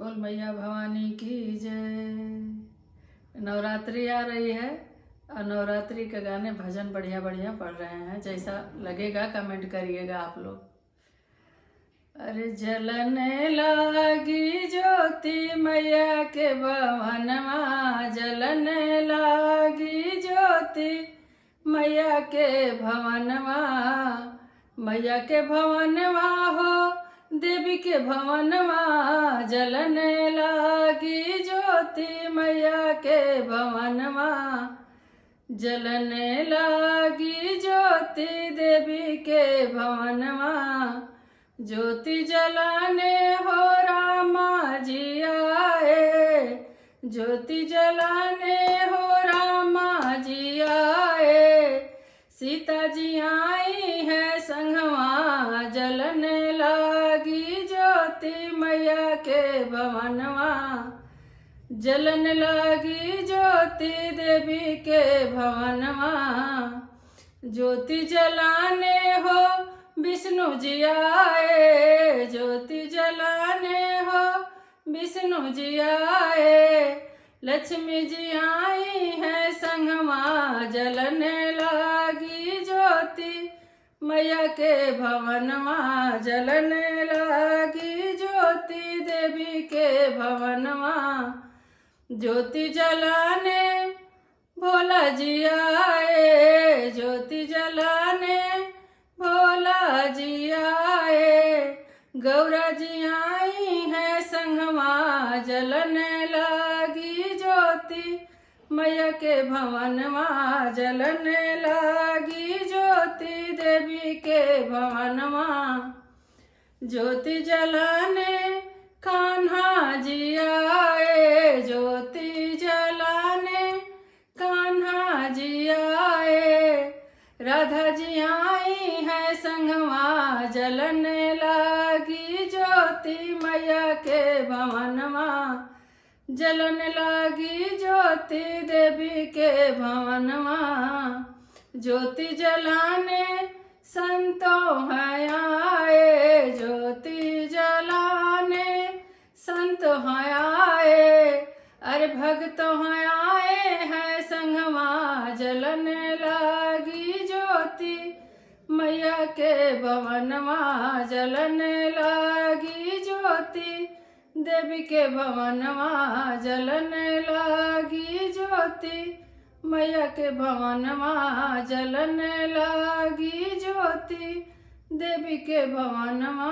बोल मैया भवानी की जय। नवरात्रि आ रही है और नवरात्रि के गाने भजन बढ़िया बढ़िया पढ़ रहे हैं, जैसा लगेगा कमेंट करिएगा आप लोग। अरे जलने लागी ज्योति मैया के भवनमा, जलने लागी ज्योति मैया के भवनमा, मैया के भवनमा हो देवी के भवनमा, जलने लागी ज्योति मैया के भवनमा, जलने लागी ज्योति देवी के भवनमा, ज्योति जलाने हो रामा जी आए, ज्योति जलाने हो रामा जी आए, सीता जी आई है संगवा, जलने लागी ज्योति मैया के भवनवा, जलन लागी ज्योति देवी के भवनवा, ज्योति जलाने हो विष्णु जी आए, ज्योति जलाने हो विष्णु जी आए, लक्ष्मी जी आई है संगमा, जलने लागी ज्योति मैया के भवनमा, जलने लागी ज्योति देवी के भवनमा, ज्योति जलाने भोला जी आए, ज्योति जलाने भोला जी आए, गौरा जी आई है संगमा, जलने लागी ज्योति मैया के भवनमा, जलने लागी ज्योति देवी के भवनमा, ज्योति जलाने कान्हा जी आए, ज्योति जलाने कान्हा जी आए, राधा जी आई है संगमा, जलने लागी ज्योति मैया के भवनमा, जलन लागी ज्योति देवी के भवनमा, ज्योति जलाने संतों है आए, ज्योति जलाने संत हैं आए, अरे भक्तों हैं आए हैं संगमा, जलने लागी ज्योति मैया के भवनमा, जलने लागी ज्योति देवी के भवनमा, जलने लागी ज्योति मैया के भवनमा, जलने लागी ज्योति देवी के भवनमा।